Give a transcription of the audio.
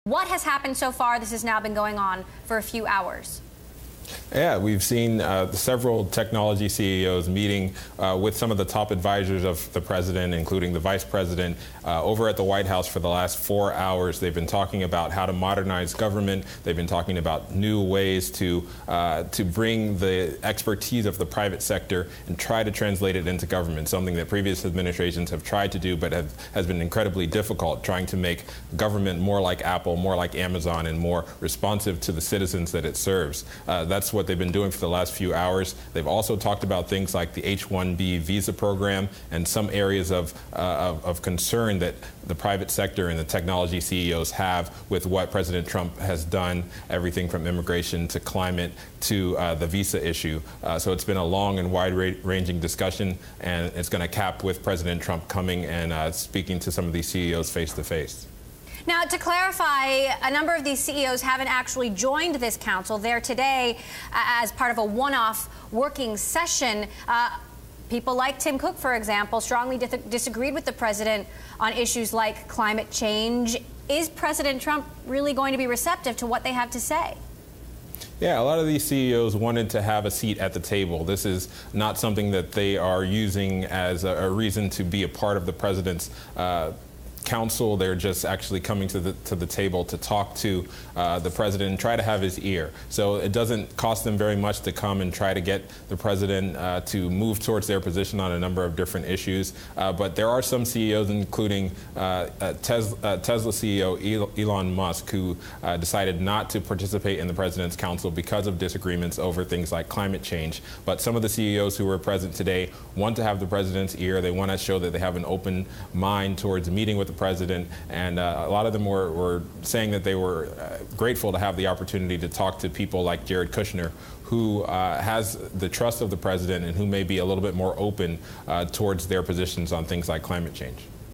What has happened so far? This has now been going on for a few hours. Yeah, we've seen several technology CEOs meeting with some of the top advisors of the president, including the vice president, over at the White House for the last 4 hours. They've been talking about how to modernize government. They've been talking about new ways to bring the expertise of the private sector and try to translate it into government, something that previous administrations have tried to do but has been incredibly difficult, trying to make government more like Apple, more like Amazon, and more responsive to the citizens that it serves. That's what they've been doing for the last few hours. They've also talked about things like the H-1B visa program and some areas of concern that the private sector and the technology CEOs have with what President Trump has done, everything from immigration to climate to the visa issue. So it's been a long and wide-ranging discussion, and it's going to cap with President Trump coming and speaking to some of these CEOs face-to-face. Now, to clarify, a number of these CEOs haven't actually joined this council. They're today as part of a one-off working session. People like Tim Cook, for example, strongly disagreed with the president on issues like climate change. Is President Trump really going to be receptive to what they have to say? Yeah, a lot of these CEOs wanted to have a seat at the table. This is not something that they are using as a reason to be a part of the president's council. They're just actually coming to the table to talk to the president and try to have his ear. So it doesn't cost them very much to come and try to get the president to move towards their position on a number of different issues. But there are some CEOs, including Tesla CEO Elon Musk, who decided not to participate in the president's council because of disagreements over things like climate change. But some of the CEOs who were present today want to have the president's ear. They want to show that they have an open mind towards meeting with the president, and a lot of them were saying that they were grateful to have the opportunity to talk to people like Jared Kushner, who has the trust of the president and who may be a little bit more open towards their positions on things like climate change.